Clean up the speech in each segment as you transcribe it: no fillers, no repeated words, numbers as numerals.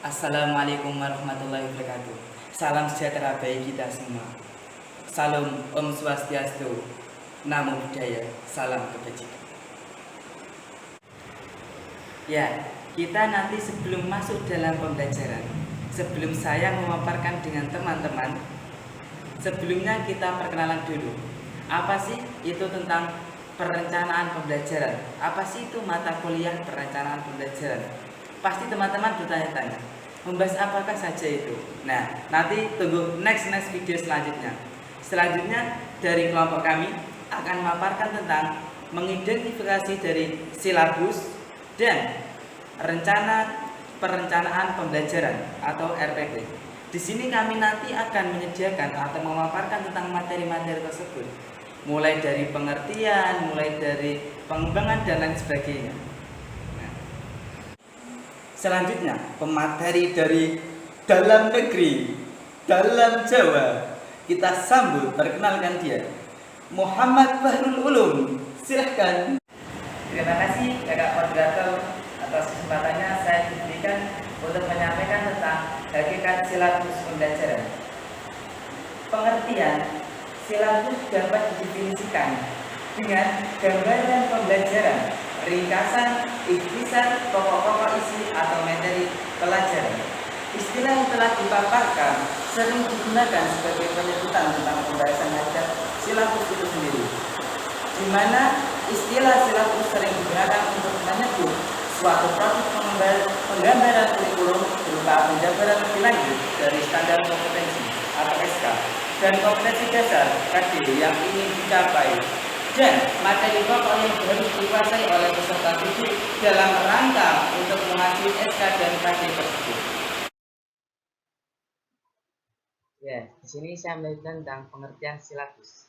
Assalamualaikum warahmatullahi wabarakatuh. Salam sejahtera bagi kita semua. Salam Om Swastiastu, Namo Buddhaya, salam kebajikan. Ya, kita nanti sebelum masuk dalam pembelajaran, sebelum saya memaparkan dengan teman-teman, sebelumnya kita perkenalan dulu. Apa sih itu tentang perencanaan pembelajaran? Apa sih itu mata kuliah perencanaan pembelajaran? Pasti teman-teman bertanya-tanya, membahas apakah saja itu? Nah, nanti tunggu next video selanjutnya. Selanjutnya dari kelompok kami akan memaparkan tentang mengidentifikasi dari silabus dan perencanaan pembelajaran atau RPP. Di sini kami nanti akan menyediakan atau memaparkan tentang materi-materi tersebut, mulai dari pengertian, mulai dari pengembangan dan lain sebagainya. Selanjutnya, pemateri dari dalam negeri, dalam Jawa. Kita sambut, perkenalkan dia, Muhammad Bahrul Ulum. Silahkan. Terima kasih Kakak Moderator atas kesempatannya saya diberikan untuk menyampaikan tentang hakikat silabus pembelajaran. Pengertian silabus dapat didefinisikan dengan gambaran pembelajaran, ringkasan, ikhtisar, pokok-pokok isi atau materi pelajaran. Istilah yang telah dipaparkan sering digunakan sebagai penyebutan tentang pembahasan hakikat silabus itu sendiri, di mana istilah silabus sering digunakan untuk menyebut suatu proses penggambaran kurikulum berupa penjabaran lebih lanjut dari standar kompetensi atau SK dan kompetensi dasar KD yang ingin dicapai, dan materi pokok yang harus dikuasai oleh peserta didik dalam rangka untuk menghasilkan SK dan KD tersebut. Ya, di sini saya melanjutkan tentang pengertian silabus.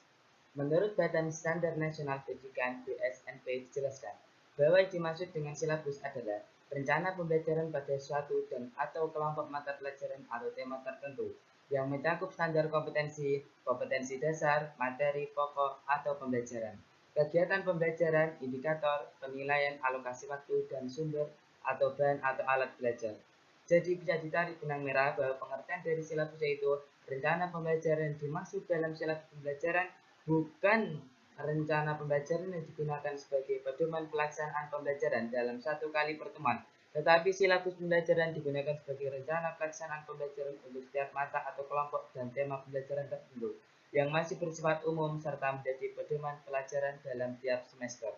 Menurut Badan Standar Nasional Pendidikan (BSNP) dijelaskan bahwa yang dimaksud dengan silabus adalah rencana pembelajaran pada suatu dan atau kelompok mata pelajaran atau tema tertentu yang mencakup standar kompetensi, kompetensi dasar, materi pokok atau pembelajaran, kegiatan pembelajaran, indikator, penilaian, alokasi waktu dan sumber atau bahan atau alat belajar. Jadi bisa ditarik benang merah bahwa pengertian dari silabus yaitu rencana pembelajaran yang dimaksud dalam silabus pembelajaran bukan rencana pembelajaran yang digunakan sebagai pedoman pelaksanaan pembelajaran dalam satu kali pertemuan, tetapi silabus pembelajaran digunakan sebagai rencana pelaksanaan pembelajaran untuk setiap mata atau kelompok dan tema pembelajaran tertentu yang masih bersifat umum serta menjadi pedoman pelajaran dalam tiap semester.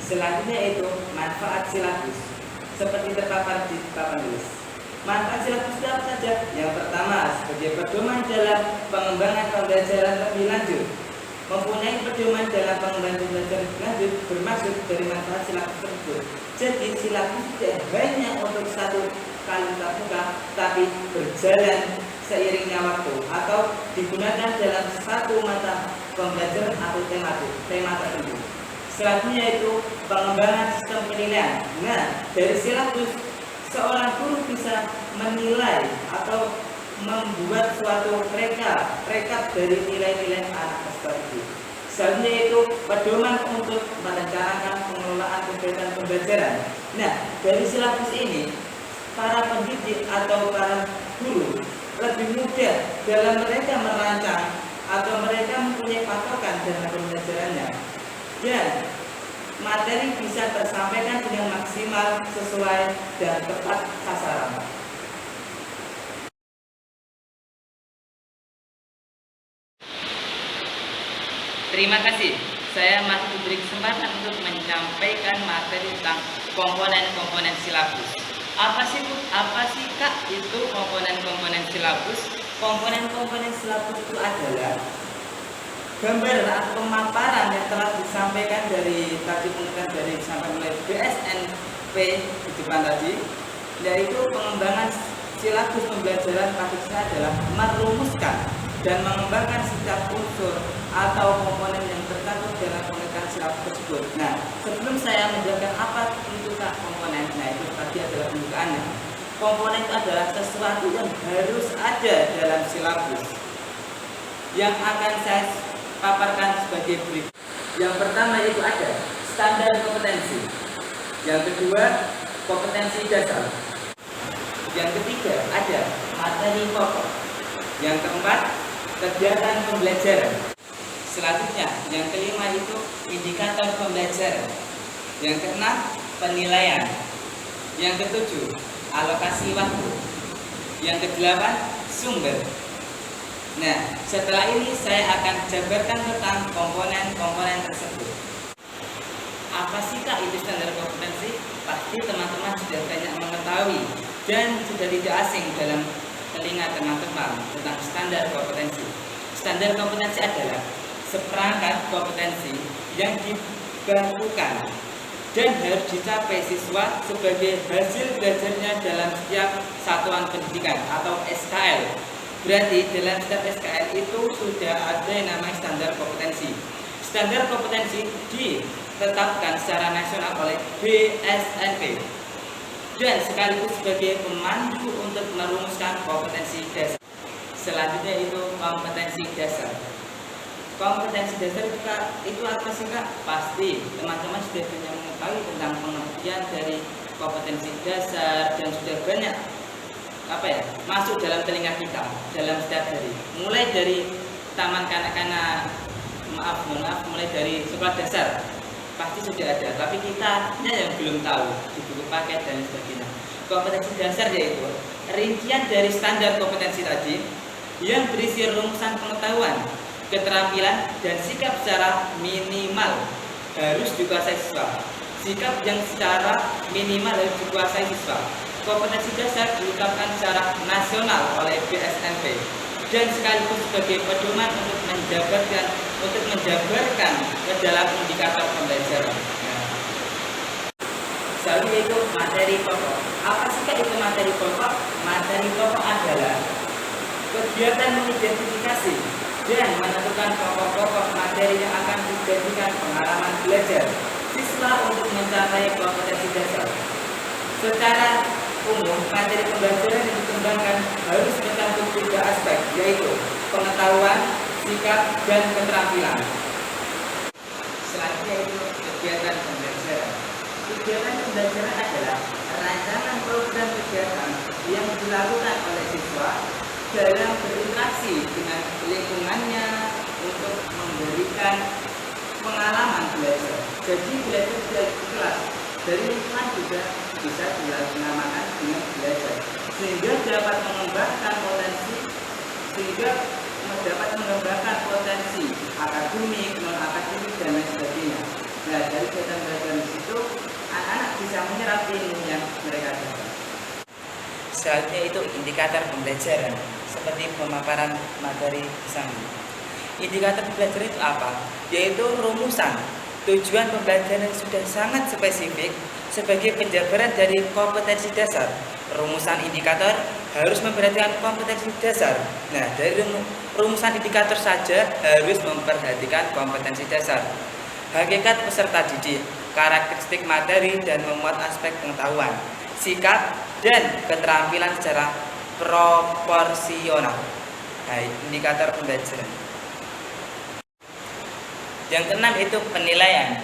Selanjutnya itu manfaat silabus, seperti terpapar di papan tulis. Manfaat silabus itu apa saja? Yang pertama, sebagai pedoman dalam pengembangan pembelajaran lebih lanjut. Mempunyai pedoman dalam pengembangan pembelajaran lebih lanjut bermaksud dari manfaat silabus tersebut. Jadi silabus tidak hanya untuk satu kali tatap muka, tapi berjalan seiringnya waktu atau digunakan dalam satu mata pembelajaran atau tema tertentu. Selanjutnya itu pengembangan sistem penilaian. Nah, dari silabus seorang guru bisa menilai atau membuat suatu rekap dari nilai-nilai anak tersebut. Selanjutnya itu pedoman untuk merencanakan pengelolaan kegiatan pembelajaran. Nah, dari silabus ini para pendidik atau para guru lebih mudah dalam mereka merancang atau mereka mempunyai patokan dalam pembelajarannya, dan materi bisa tersampaikan dengan maksimal, sesuai, dan tepat sasaran. Terima kasih. Saya masih diberi kesempatan untuk menyampaikan materi tentang komponen-komponen silabus. Apa sih Kak itu komponen-komponen silabus? Komponen-komponen silabus itu adalah gambaran atau pemaparan yang telah disampaikan dari sampai mulai BSNP di depan tadi, yaitu pengembangan silabus pembelajaran maksudnya adalah merumuskan dan mengembangkan setiap unsur atau komponen yang tercakup dalam pengertian silabus tersebut. Nah, sebelum saya menjelaskan apa itu komponen, nah itu tadi adalah pembukaannya. Komponen itu adalah sesuatu yang harus ada dalam silabus yang akan saya paparkan sebagai berikut. Yang pertama itu ada standar kompetensi. Yang kedua, kompetensi dasar. Yang ketiga ada materi pokok. Yang keempat kegiatan pembelajaran. Selanjutnya yang kelima itu indikator pembelajaran. Yang keenam penilaian. Yang ketujuh alokasi waktu. Yang kedelapan sumber. Nah, setelah ini saya akan jabarkan tentang komponen-komponen tersebut. Apa sih Kak itu standar kompetensi? Pasti teman-teman sudah banyak mengetahui dan sudah tidak asing dalam telinga teman-teman tentang standar kompetensi. Standar kompetensi adalah seperangkat kompetensi yang dibakukan dan harus dicapai siswa sebagai hasil belajarnya dalam setiap satuan pendidikan atau SKL. Berarti dalam setiap SKL itu sudah ada yang namanya standar kompetensi. Standar kompetensi ditetapkan secara nasional oleh BSNP dan sekaligus sebagai pemandu untuk merumuskan kompetensi dasar. Selanjutnya itu kompetensi dasar. Kompetensi dasar itu apa sih Kak? Pasti teman-teman sudah banyak mengetahui tentang pengertian dari kompetensi dasar dan sudah banyak masuk dalam telinga kita dalam setiap hari. Mulai dari taman kanak-kanak, mulai dari sekolah dasar pasti sudah ada, tapi kita yang belum tahu di buku paket dan sebagainya. Kompetensi dasar yaitu rincian dari standar kompetensi tadi yang berisi rumusan pengetahuan, keterampilan, dan sikap secara minimal harus dikuasai siswa. Sikap yang secara minimal harus dikuasai siswa. Kompetensi dasar ditetapkan secara nasional oleh BSNP dan sekaligus sebagai pedoman untuk menjabarkan ke dalam indikator pembelajaran. Selanjutnya itu materi pokok. Apa sih Kak itu materi pokok? Materi pokok adalah kegiatan mengidentifikasi dan menentukan pokok-pokok materi yang akan dijadikan pengalaman belajar siswa untuk mencapai kompetensi dasar. Secara umum, materi pembelajaran yang dikembangkan harus mencakup 3 aspek, yaitu pengetahuan, sikap, dan keterampilan. Selanjutnya itu kegiatan pembelajaran. Kegiatan pembelajaran adalah rancangan program kegiatan yang dilakukan oleh siswa dalam berinteraksi dengan lingkungannya untuk memberikan pengalaman belajar. Jadi belajar dari kelas, dari lingkungan juga bisa dinamakan dengan belajar, sehingga dapat mengembangkan potensi akademik, non akademik, dan lain sebagainya. Nah, dari kegiatan belajar di situ anak-anak bisa menyerap ilmu yang mereka dapat. Selanjutnya itu indikator pembelajaran, seperti pemaparan materi di samping. Indikator pembelajaran itu apa? Yaitu rumusan tujuan pembelajaran yang sudah sangat spesifik sebagai penjabaran dari kompetensi dasar. Rumusan indikator harus memperhatikan kompetensi dasar. Nah, dari rumusan indikator saja harus memperhatikan kompetensi dasar. Hakikat peserta didik, karakteristik materi dan memuat aspek pengetahuan, sikap dan keterampilan secara proporsional. Nah, indikator pembelajaran. Yang keenam itu penilaian,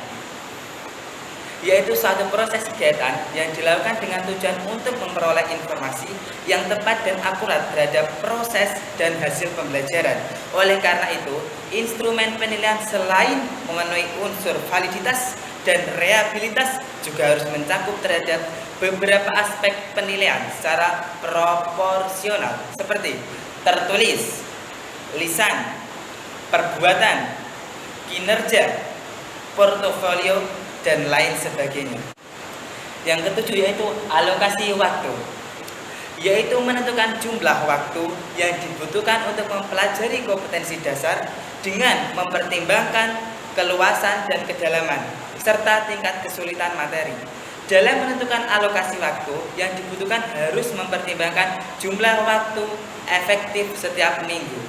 yaitu suatu proses kegiatan yang dilakukan dengan tujuan untuk memperoleh informasi yang tepat dan akurat terhadap proses dan hasil pembelajaran. Oleh karena itu, instrumen penilaian selain memenuhi unsur validitas dan reliabilitas juga harus mencakup terhadap beberapa aspek penilaian secara proporsional seperti tertulis, lisan, perbuatan, kinerja, portofolio, dan lain sebagainya. Yang ketujuh yaitu alokasi waktu, yaitu menentukan jumlah waktu yang dibutuhkan untuk mempelajari kompetensi dasar dengan mempertimbangkan keluasan dan kedalaman serta tingkat kesulitan materi. Dalam menentukan alokasi waktu yang dibutuhkan harus mempertimbangkan jumlah waktu efektif setiap minggu.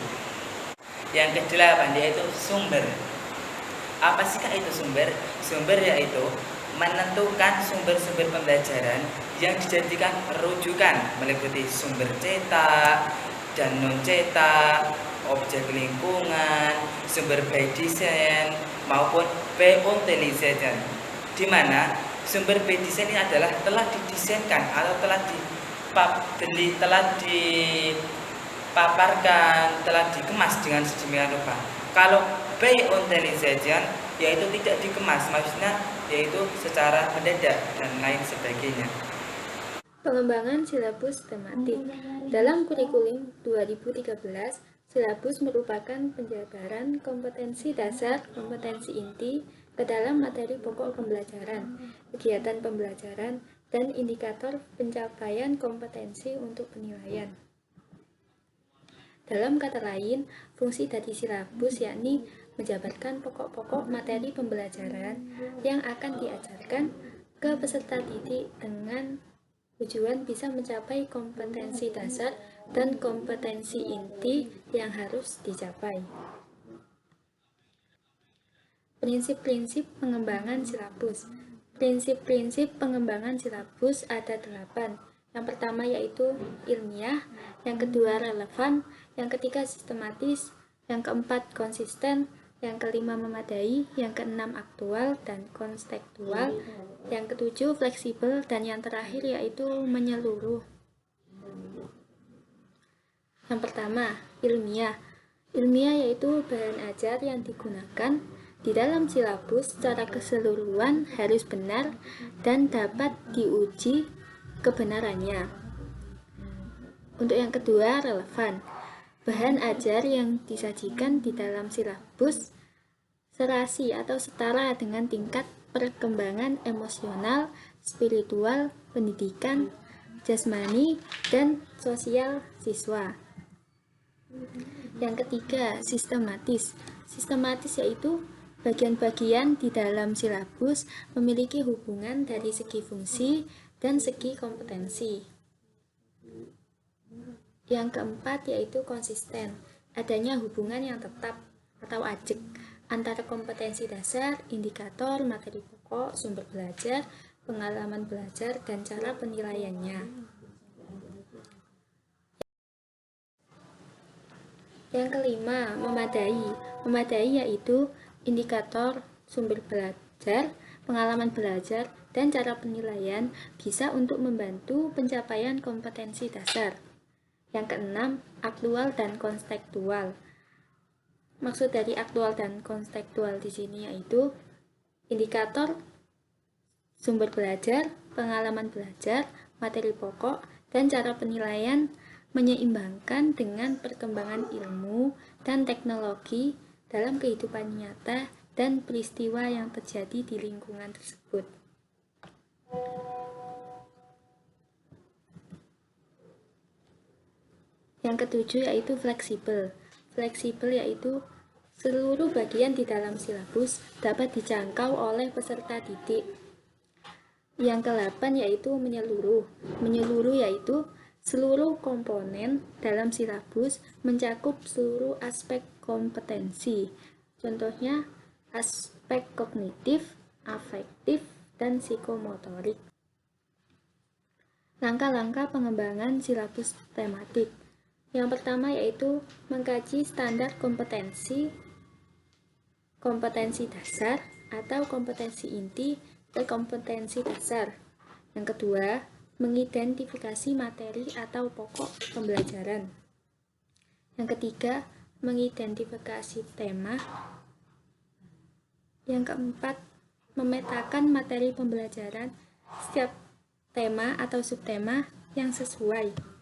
Yang kedelapan yaitu sumber. Apa sih Kak itu sumber? Sumber yaitu menentukan sumber-sumber pembelajaran yang dijadikan rujukan meliputi sumber cetak dan non cetak, objek lingkungan, sumber by design maupun by utilization, di mana Sumber by design ini adalah telah didesainkan atau telah dipaparkan, telah dikemas dengan sedemikian rupa. Kalau by organization yaitu tidak dikemas, maksudnya yaitu secara mendadak dan lain sebagainya. Pengembangan silabus tematik. Dalam kurikulum 2013, silabus merupakan penjabaran kompetensi dasar, kompetensi inti ke dalam materi pokok pembelajaran, kegiatan pembelajaran, dan indikator pencapaian kompetensi untuk penilaian. Dalam kata lain, fungsi dari silabus yakni menjabarkan pokok-pokok materi pembelajaran yang akan diajarkan ke peserta didik dengan tujuan bisa mencapai kompetensi dasar dan kompetensi inti yang harus dicapai. Prinsip-prinsip pengembangan silabus. Prinsip-prinsip pengembangan silabus ada 8. Yang pertama yaitu ilmiah, yang kedua relevan, yang ketiga sistematis, yang keempat konsisten, yang kelima memadai, yang keenam aktual dan kontekstual, yang ketujuh fleksibel, dan yang terakhir yaitu menyeluruh. Yang pertama, ilmiah. Ilmiah yaitu bahan ajar yang digunakan di dalam silabus secara keseluruhan harus benar dan dapat diuji kebenarannya. Untuk yang kedua, relevan. Bahan ajar yang disajikan di dalam silabus serasi atau setara dengan tingkat perkembangan emosional, spiritual, pendidikan, jasmani, dan sosial siswa. Yang ketiga, sistematis. Sistematis yaitu bagian-bagian di dalam silabus memiliki hubungan dari segi fungsi dan segi kompetensi. Yang keempat yaitu konsisten, adanya hubungan yang tetap atau ajek antara kompetensi dasar, indikator, materi pokok, sumber belajar, pengalaman belajar, dan cara penilaiannya. Yang kelima, memadai. Memadai yaitu indikator, sumber belajar, pengalaman belajar, dan cara penilaian bisa untuk membantu pencapaian kompetensi dasar. Yang keenam, aktual dan kontekstual. Maksud dari aktual dan kontekstual di sini yaitu indikator, sumber belajar, pengalaman belajar, materi pokok, dan cara penilaian menyeimbangkan dengan perkembangan ilmu dan teknologi dalam kehidupan nyata dan peristiwa yang terjadi di lingkungan tersebut. Yang ketujuh yaitu fleksibel. Fleksibel yaitu seluruh bagian di dalam silabus dapat dijangkau oleh peserta didik. Yang ke-8 yaitu menyeluruh. Menyeluruh yaitu seluruh komponen dalam silabus mencakup seluruh aspek kompetensi. Contohnya aspek kognitif, afektif, dan psikomotorik. Langkah-langkah pengembangan silabus tematik. Yang pertama yaitu mengkaji standar kompetensi dasar atau kompetensi inti ke kompetensi dasar. Yang kedua, mengidentifikasi materi atau pokok pembelajaran. Yang ketiga, mengidentifikasi tema. Yang keempat, memetakan materi pembelajaran setiap tema atau subtema yang sesuai.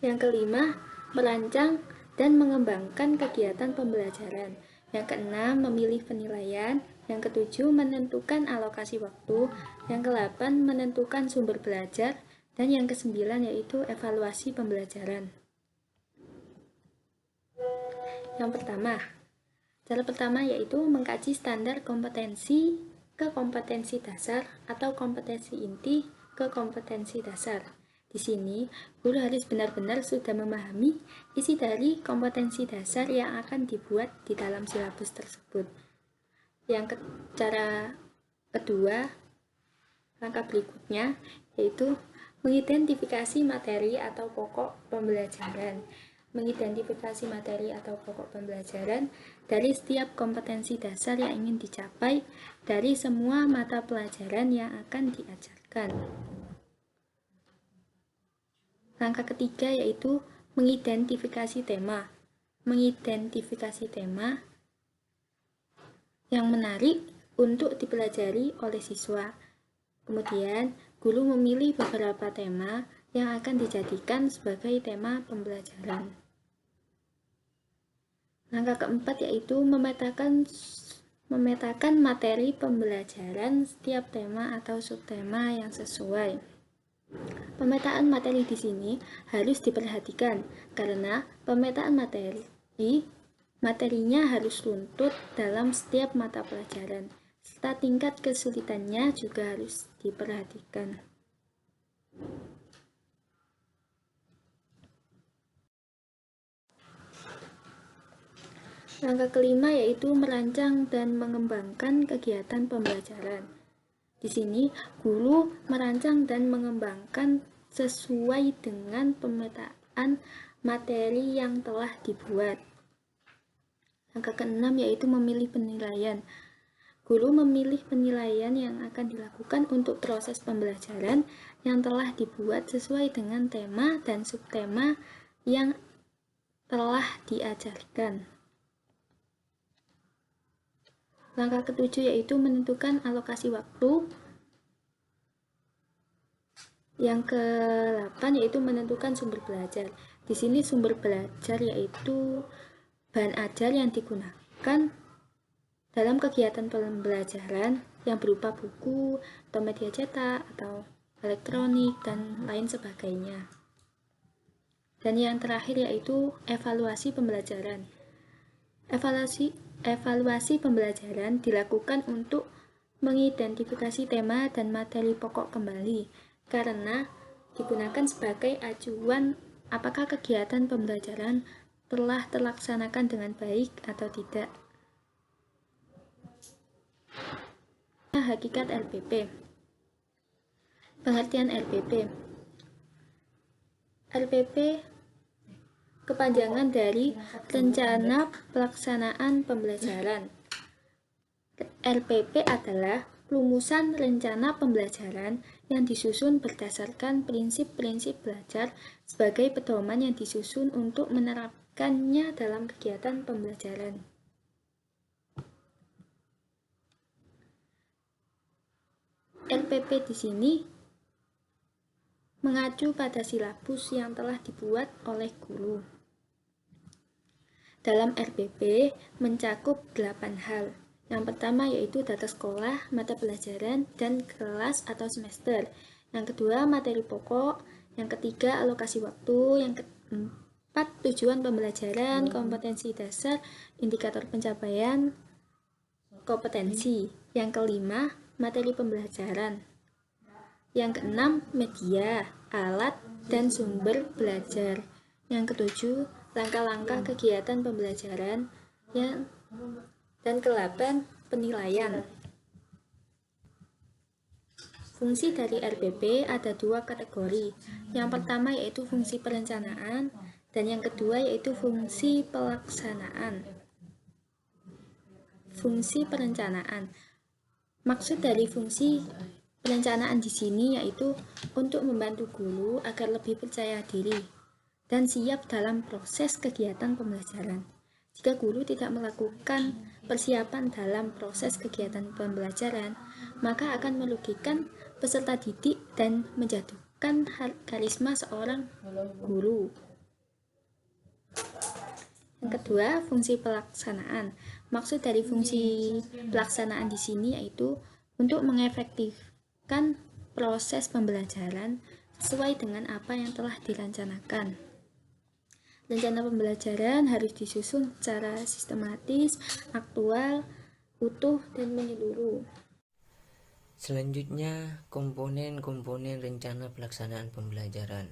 Yang kelima, merancang dan mengembangkan kegiatan pembelajaran. Yang keenam, memilih penilaian. Yang ketujuh, menentukan alokasi waktu. Yang ke-8, menentukan sumber belajar. Dan yang ke-9 yaitu evaluasi pembelajaran. Yang pertama, cara pertama yaitu mengkaji standar kompetensi ke kompetensi dasar atau kompetensi inti ke kompetensi dasar. Di sini, guru harus benar-benar sudah memahami isi dari kompetensi dasar yang akan dibuat di dalam silabus tersebut. Cara kedua, langkah berikutnya, yaitu mengidentifikasi materi atau pokok pembelajaran. mengidentifikasi materi atau pokok pembelajaran dari setiap kompetensi dasar yang ingin dicapai dari semua mata pelajaran yang akan diajarkan. Langkah ketiga yaitu mengidentifikasi tema. Mengidentifikasi tema yang menarik untuk dipelajari oleh siswa. Kemudian, guru memilih beberapa tema yang akan dijadikan sebagai tema pembelajaran. Langkah keempat yaitu memetakan materi pembelajaran setiap tema atau subtema yang sesuai. Pemetaan materi di sini harus diperhatikan karena pemetaan materinya harus runtut dalam setiap mata pelajaran, serta tingkat kesulitannya juga harus diperhatikan. Langkah kelima yaitu merancang dan mengembangkan kegiatan pembelajaran. Di sini, guru merancang dan mengembangkan sesuai dengan pemetaan materi yang telah dibuat. Langkah keenam yaitu memilih penilaian. Guru memilih penilaian yang akan dilakukan untuk proses pembelajaran yang telah dibuat sesuai dengan tema dan subtema yang telah diajarkan. Langkah ketujuh yaitu menentukan alokasi waktu. Yang ke-8 yaitu menentukan sumber belajar. Di sini sumber belajar yaitu bahan ajar yang digunakan dalam kegiatan pembelajaran yang berupa buku atau media cetak atau elektronik dan lain sebagainya. Dan yang terakhir yaitu evaluasi pembelajaran. Evaluasi pembelajaran dilakukan untuk mengidentifikasi tema dan materi pokok kembali karena digunakan sebagai acuan apakah kegiatan pembelajaran telah terlaksanakan dengan baik atau tidak. Hakikat LPP. Pengertian LPP. LPP kepanjangan dari Rencana Pelaksanaan Pembelajaran. LPP adalah rumusan rencana pembelajaran yang disusun berdasarkan prinsip-prinsip belajar sebagai pedoman yang disusun untuk menerapkannya dalam kegiatan pembelajaran. LPP di sini mengacu pada silabus yang telah dibuat oleh guru. Dalam LPP mencakup 8 hal. Yang pertama yaitu data sekolah, mata pelajaran, dan kelas atau semester. Yang kedua materi pokok. Yang ketiga alokasi waktu. Yang keempat tujuan pembelajaran, kompetensi dasar, indikator pencapaian kompetensi. Yang kelima materi pembelajaran. Yang keenam media, alat, dan sumber belajar. Yang ketujuh langkah-langkah kegiatan pembelajaran. Dan ke-8 penilaian. Fungsi dari LPP ada 2 kategori. Yang pertama yaitu fungsi perencanaan dan yang kedua yaitu fungsi pelaksanaan. Fungsi perencanaan. Maksud dari fungsi perencanaan di sini yaitu untuk membantu guru agar lebih percaya diri dan siap dalam proses kegiatan pembelajaran. Jika guru tidak melakukan persiapan dalam proses kegiatan pembelajaran, maka akan merugikan peserta didik dan menjatuhkan karisma seorang guru. Yang kedua, fungsi pelaksanaan. Maksud dari fungsi pelaksanaan di sini yaitu untuk mengefektifkan proses pembelajaran sesuai dengan apa yang telah direncanakan. Rencana pembelajaran harus disusun secara sistematis, aktual, utuh, dan menyeluruh. Selanjutnya, komponen-komponen rencana pelaksanaan pembelajaran.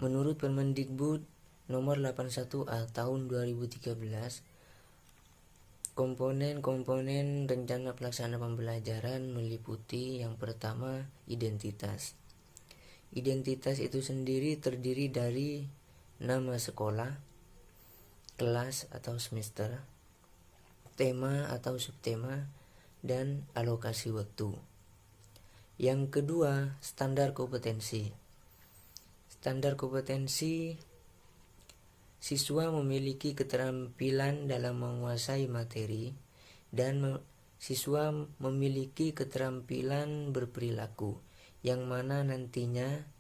Menurut Permendikbud nomor 81A tahun 2013, komponen-komponen rencana pelaksanaan pembelajaran meliputi yang pertama, identitas. Identitas itu sendiri terdiri dari nama sekolah, kelas atau semester, tema atau subtema, dan alokasi waktu. Yang kedua, standar kompetensi. Standar kompetensi, siswa memiliki keterampilan dalam menguasai materi dan siswa memiliki keterampilan berperilaku yang mana nantinya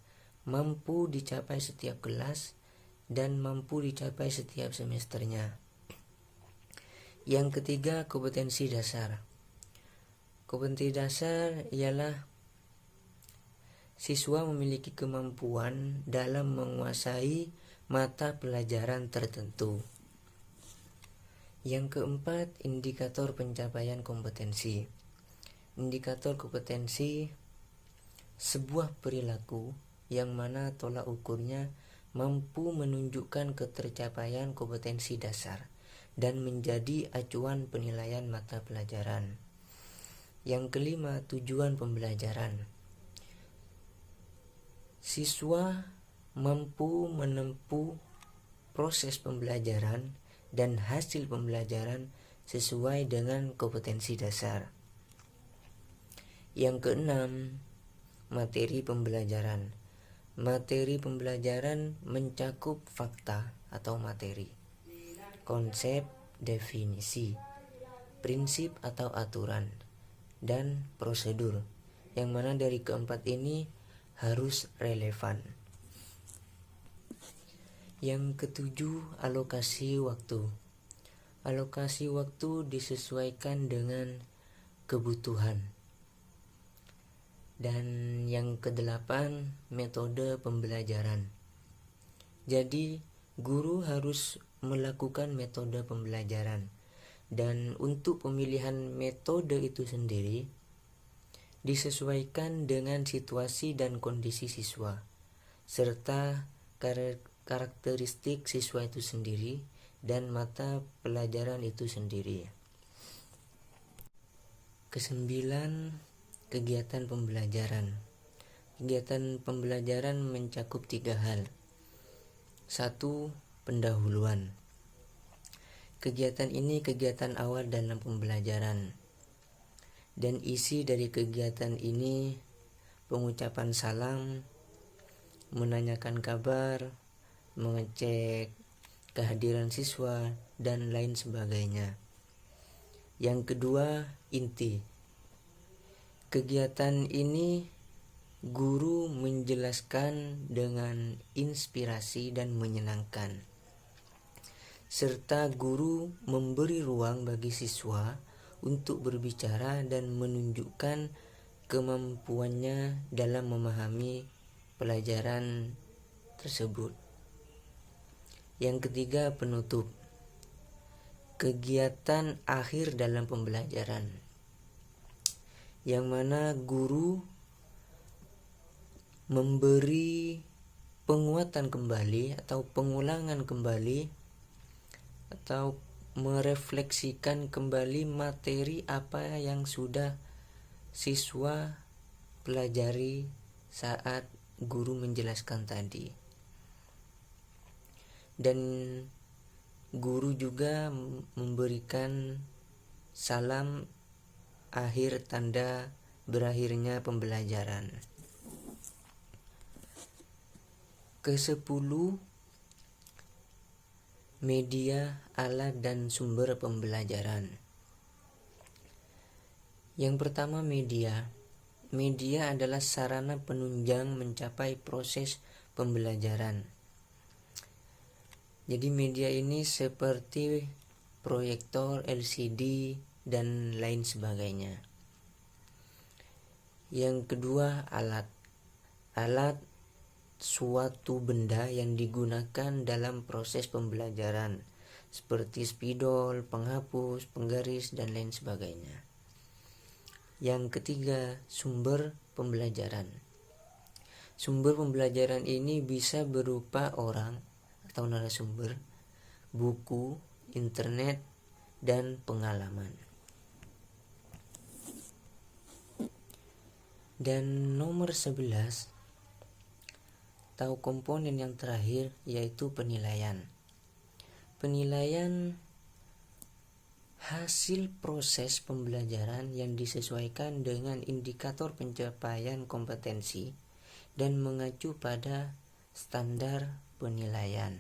mampu dicapai setiap kelas dan mampu dicapai setiap semesternya. Yang ketiga, kompetensi dasar. Kompetensi dasar ialah siswa memiliki kemampuan dalam menguasai mata pelajaran tertentu. Yang keempat, indikator pencapaian kompetensi. Indikator kompetensi sebuah perilaku yang mana tolak ukurnya mampu menunjukkan ketercapaian kompetensi dasar dan menjadi acuan penilaian mata pelajaran. Yang kelima, tujuan pembelajaran. Siswa mampu menempuh proses pembelajaran dan hasil pembelajaran sesuai dengan kompetensi dasar. Yang keenam, materi pembelajaran. Materi pembelajaran mencakup fakta atau materi, konsep, definisi, prinsip atau aturan, dan prosedur, yang mana dari keempat ini harus relevan. Yang ketujuh, alokasi waktu. Alokasi waktu disesuaikan dengan kebutuhan. Dan yang kedelapan, metode pembelajaran. Jadi, guru harus melakukan metode pembelajaran. Dan untuk pemilihan metode itu sendiri disesuaikan dengan situasi dan kondisi siswa, serta karakteristik siswa itu sendiri dan mata pelajaran itu sendiri. Kesembilan, kegiatan pembelajaran. Kegiatan pembelajaran mencakup 3 hal. 1. Pendahuluan. Kegiatan ini kegiatan awal dalam pembelajaran. Dan isi dari kegiatan ini pengucapan salam, menanyakan kabar, mengecek kehadiran siswa, dan lain sebagainya. Yang kedua, inti. Kegiatan ini guru menjelaskan dengan inspirasi dan menyenangkan, serta guru memberi ruang bagi siswa untuk berbicara dan menunjukkan kemampuannya dalam memahami pelajaran tersebut. Yang ketiga, penutup. Kegiatan akhir dalam pembelajaran, yang mana guru memberi penguatan kembali atau pengulangan kembali atau merefleksikan kembali materi apa yang sudah siswa pelajari saat guru menjelaskan tadi. Dan guru juga memberikan salam akhir tanda berakhirnya pembelajaran. Ke-10, media, alat, dan sumber pembelajaran. Yang pertama, media. Media adalah sarana penunjang mencapai proses pembelajaran. Jadi media ini seperti proyektor, LCD, dan lain sebagainya. Yang kedua, alat. Alat suatu benda yang digunakan dalam proses pembelajaran, seperti spidol, penghapus, penggaris, dan lain sebagainya. Yang ketiga, sumber pembelajaran. Sumber pembelajaran ini bisa berupa orang atau narasumber, buku, internet, dan pengalaman. Dan nomor 11, atau komponen yang terakhir yaitu penilaian. Penilaian hasil proses pembelajaran yang disesuaikan dengan indikator pencapaian kompetensi dan mengacu pada standar penilaian.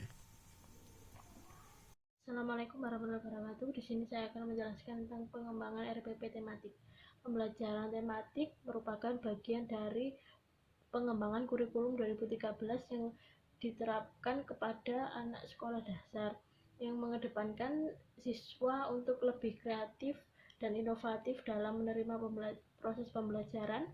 Assalamualaikum warahmatullahi wabarakatuh. Di sini saya akan menjelaskan tentang pengembangan RPP tematik. Pembelajaran tematik merupakan bagian dari pengembangan kurikulum 2013 yang diterapkan kepada anak sekolah dasar, yang mengedepankan siswa untuk lebih kreatif dan inovatif dalam menerima proses pembelajaran.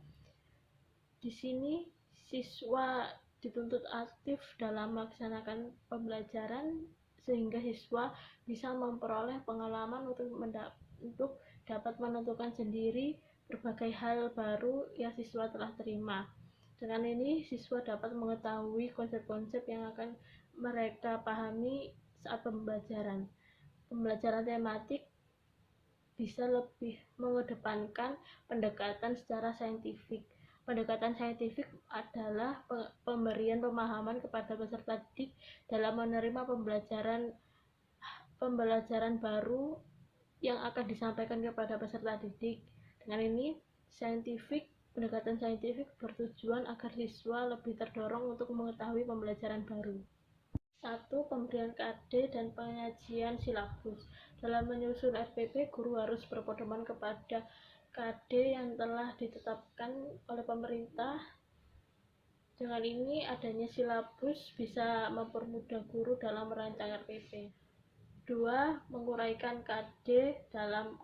Di sini siswa dituntut aktif dalam melaksanakan pembelajaran sehingga siswa bisa memperoleh pengalaman untuk dapat menentukan sendiri berbagai hal baru yang siswa telah terima. Dengan ini siswa dapat mengetahui konsep-konsep yang akan mereka pahami saat pembelajaran. Pembelajaran tematik bisa lebih mengedepankan pendekatan secara saintifik. Pendekatan saintifik adalah pemberian pemahaman kepada peserta didik dalam menerima pembelajaran baru yang akan disampaikan kepada peserta didik. Dengan ini, pendekatan saintifik bertujuan agar siswa lebih terdorong untuk mengetahui pembelajaran baru. 1. Pemberian KD dan penyajian silabus. Dalam menyusun RPP, guru harus berpedoman kepada KD yang telah ditetapkan oleh pemerintah. Dengan ini, adanya silabus bisa mempermudah guru dalam merancang RPP. 2. Menguraikan KD dalam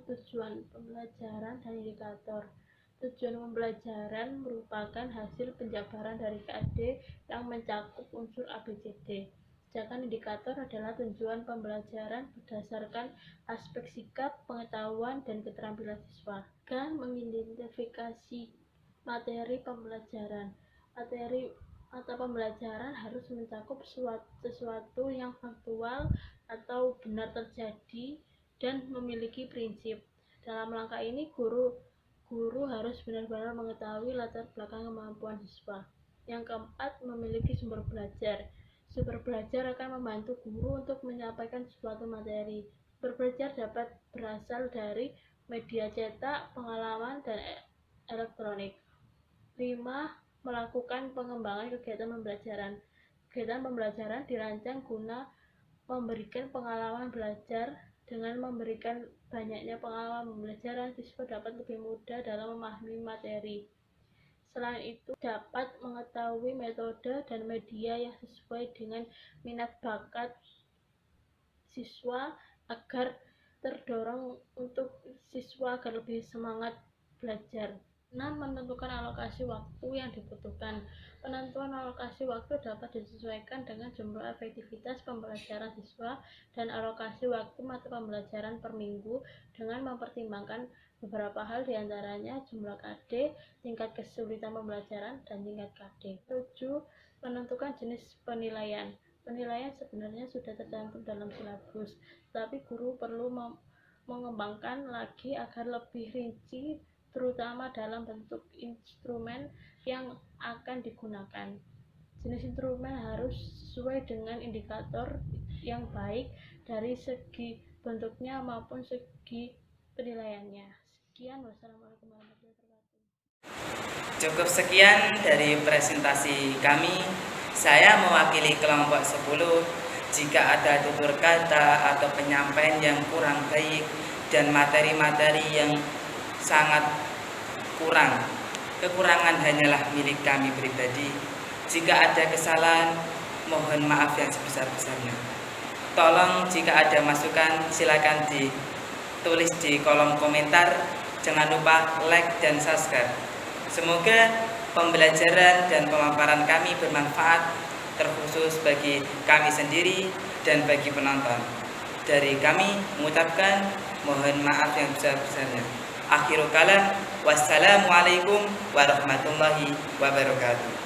tujuan pembelajaran dan indikator. Tujuan pembelajaran merupakan hasil penjabaran dari KD yang mencakup unsur ABCD. Sedangkan indikator adalah tujuan pembelajaran berdasarkan aspek sikap, pengetahuan, dan keterampilan siswa. Mengidentifikasi materi pembelajaran. Materi mata pembelajaran harus mencakup sesuatu yang faktual atau benar terjadi dan memiliki prinsip. Dalam langkah ini, guru harus benar-benar mengetahui latar belakang kemampuan siswa. Yang keempat, memiliki sumber belajar. Sumber belajar akan membantu guru untuk menyampaikan suatu materi. Sumber belajar dapat berasal dari media cetak, pengalaman, dan elektronik. 5. Melakukan pengembangan kegiatan pembelajaran. Kegiatan pembelajaran dirancang guna memberikan pengalaman belajar. Dengan memberikan banyaknya pengalaman pembelajaran, siswa dapat lebih mudah dalam memahami materi. Selain itu, dapat mengetahui metode dan media yang sesuai dengan minat bakat siswa agar terdorong untuk siswa agar lebih semangat belajar. 6. Menentukan alokasi waktu yang dibutuhkan. Penentuan alokasi waktu dapat disesuaikan dengan jumlah efektivitas pembelajaran siswa dan alokasi waktu mata pembelajaran per minggu dengan mempertimbangkan beberapa hal, diantaranya jumlah KD, tingkat kesulitan pembelajaran, dan tingkat KD. 7. Menentukan jenis penilaian. Penilaian sebenarnya sudah tercantum dalam silabus, tetapi guru perlu mengembangkan lagi agar lebih rinci, terutama dalam bentuk instrumen yang akan digunakan. Jenis instrumen harus sesuai dengan indikator yang baik dari segi bentuknya maupun segi penilaiannya. Sekian, wassalamualaikum warahmatullahi wabarakatuh. Cukup sekian dari presentasi kami. Saya mewakili kelompok 10. Jika ada tutur kata atau penyampaian yang kurang baik dan materi-materi yang sangat kurang, kekurangan hanyalah milik kami pribadi. Jika ada kesalahan, mohon maaf yang sebesar-besarnya. Tolong jika ada masukan silakan ditulis di kolom komentar. Jangan lupa like dan subscribe. Semoga pembelajaran dan pemaparan kami bermanfaat, terkhusus bagi kami sendiri dan bagi penonton. Dari kami mengucapkan mohon maaf yang besar-besarnya. Akhirul kalam, wassalamualaikum warahmatullahi wabarakatuh.